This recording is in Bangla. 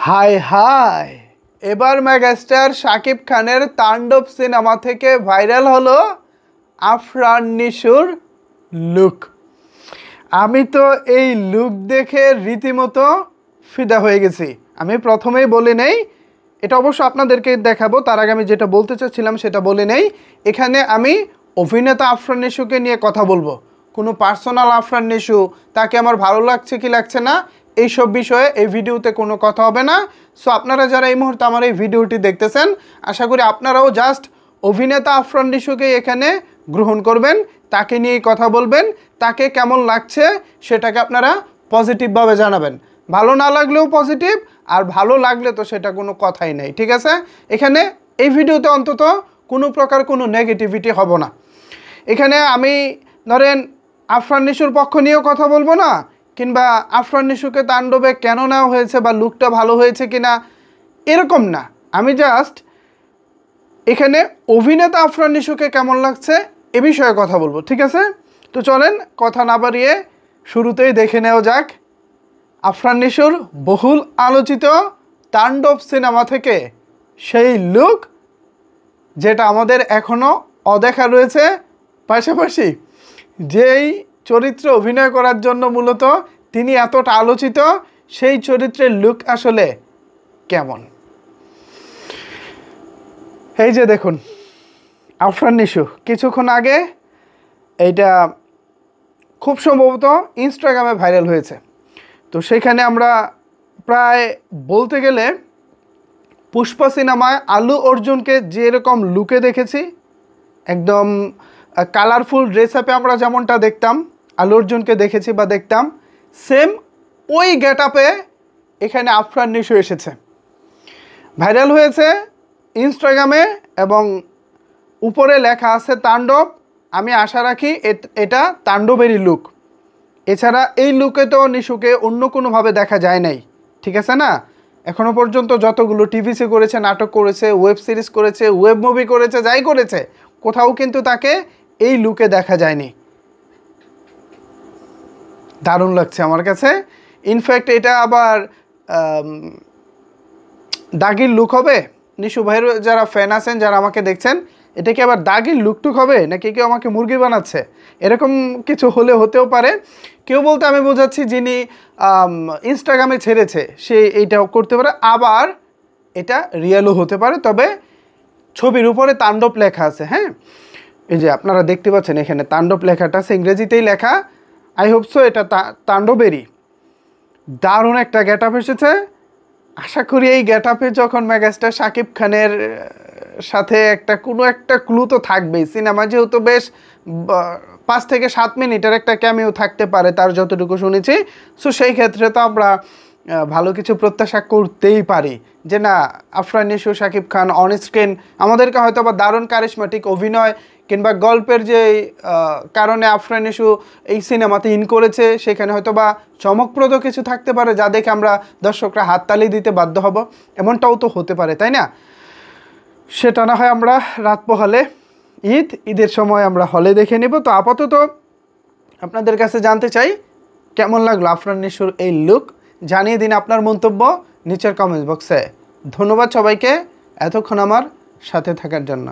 হাই হাই এবার মেগাস্টার শাকিব খানের তাণ্ডব সিনেমা থেকে ভাইরাল হলো আফরান নিশোর লুক। আমি তো এই লুক দেখে রীতিমতো ফিদা হয়ে গেছি। আমি প্রথমেই বলে নেই, এটা অবশ্য আপনাদেরকে দেখাবো, তার আগে আমি যেটা বলতে চাচ্ছিলাম সেটা বলে নেই। এখানে আমি অভিনেতা আফরান নিশোকে নিয়ে কথা বলবো, কোনো পার্সোনাল আফরান নিশো তাকে আমার ভালো লাগছে কি লাগছে না এইসব বিষয়ে এই ভিডিওতে কোনো কথা হবে না। সো আপনারা যারা এই মুহূর্তে আমার এই ভিডিওটি দেখতেছেন, আশা করি আপনারাও জাস্ট অভিনেতা আফরান নিশোকে এখানে গ্রহণ করবেন, তাকে নিয়েই কথা বলবেন, তাকে কেমন লাগছে সেটাকে আপনারা পজিটিভভাবে জানাবেন। ভালো না লাগলেও পজিটিভ, আর ভালো লাগলে তো সেটা কোনো কথাই নেই, ঠিক আছে? এখানে এই ভিডিওতে অন্তত কোনো প্রকার কোনো নেগেটিভিটি হব না। এখানে আমি ধরেন আফরান নিশোর পক্ষ নিয়েও কথা বলবো না, কিংবা আফরান নিশোকে তাণ্ডবে কেন নেওয়া হয়েছে বা লুকটা ভালো হয়েছে কিনা এরকম না। আমি জাস্ট এখানে অভিনেতা আফরান নিশোকে কেমন লাগছে এ বিষয়ে কথা বলবো, ঠিক আছে? তো চলেন কথা না বাড়িয়ে শুরুতেই দেখে নেওয়া যাক আফরান নিশোর বহুল আলোচিত তাণ্ডব সিনেমা থেকে সেই লুক, যেটা আমাদের এখনও অদেখা রয়েছে। পাশাপাশি যেই চরিত্রে অভিনয় করার জন্য মূলত তিনি এতটা আলোচিত, সেই চরিত্রের লুক আসলে কেমন। এই যে দেখুন আফরান নিশো কিছুক্ষণ আগে এইটা খুব সম্ভবত ইনস্টাগ্রামে ভাইরাল হয়েছে। তো সেখানে আমরা প্রায় বলতে গেলে পুষ্পা সিনেমায় আল্লু অর্জুনকে যেরকম লুকে দেখেছি, একদম কালারফুল ড্রেস আপে আমরা যেমনটা দেখতাম আল্লু অর্জুনকে দেখেছি বা দেখতাম, সেম ওই গেট আপে এখানে আফরান নিশো এসেছে, ভাইরাল হয়েছে ইনস্টাগ্রামে এবং উপরে লেখা আছে তাণ্ডব। আমি আশা রাখি এটা তাণ্ডবেরই লুক। এছাড়া এই লুকে তো নিশোকে অন্য কোনোভাবে দেখা যায় নাই, ঠিক আছে না? এখনও পর্যন্ত যতগুলো টিভিসি করেছে, নাটক করেছে, ওয়েব সিরিজ করেছে, ওয়েব মুভি করেছে, যাই করেছে, কোথাও কিন্তু তাকে এই লুকে দেখা যায়নি। দারুণ লাগছে আমার কাছে। ইনফ্যাক্ট এটা আবার দাগির লুক হবে। নিশো ভাইয়ের যারা ফ্যান আছেন, যারা আমাকে দেখছেন, এটা কি আবার দাগির লুকটুক হবে নাকি কেউ আমাকে মুরগি বানাচ্ছে? এরকম কিছু হলে হতেও পারে। কেউ বলতে আমি বোঝাচ্ছি যিনি ইনস্টাগ্রামে ছেড়েছে সে এইটাও করতে পারে, আবার এটা রিয়েলও হতে পারে। তবে ছবির উপরে তাণ্ডব লেখা আছে, হ্যাঁ, এই যে আপনারা দেখতে পাচ্ছেন এখানে তাণ্ডব লেখাটা আছে, ইংরেজিতেই লেখা। আই হোপ সো এটা তাণ্ডবেরই। দারুণ একটা গেট আপ এসেছে। আশা করি এই গেট আপে যখন মেগাস্টার শাকিব খানের সাথে কোনো একটা ক্লু তো থাকবেই। সিনেমা যেহেতু বেশ 5 থেকে 7 মিনিটের একটা ক্যামিও থাকতে পারে তার যতটুকু শুনেছি। সো সেই ক্ষেত্রে তো আমরা ভালো কিছু প্রত্যাশা করতেই পারি যে না, আফরান নিশো শাকিব খান অন স্ক্রিন আমাদেরকে হয়তো বা দারুণ কারিশমাটিক অভিনয় কিংবা গল্পের যে কারণে আফরান নিশো এই সিনেমাতে ইন করেছে, সেখানে হয়তো বা চমকপ্রদ কিছু থাকতে পারে যা দেখে আমরা দর্শকরা হাততালি দিতে বাধ্য হব। এমনটাও তো হতে পারে, তাই না? সেটা না হয় আমরা রাত পোহালে ঈদের সময় আমরা হলে দেখে নেব। তো আপাতত আপনাদের কাছে জানতে চাই কেমন লাগলো আফরান নিশোর এই লুক। জানিয়ে দিন আপনার মন্তব্য নিচের কমেন্ট বক্সে। ধন্যবাদ সবাইকে এতক্ষণ আমার সাথে থাকার জন্য।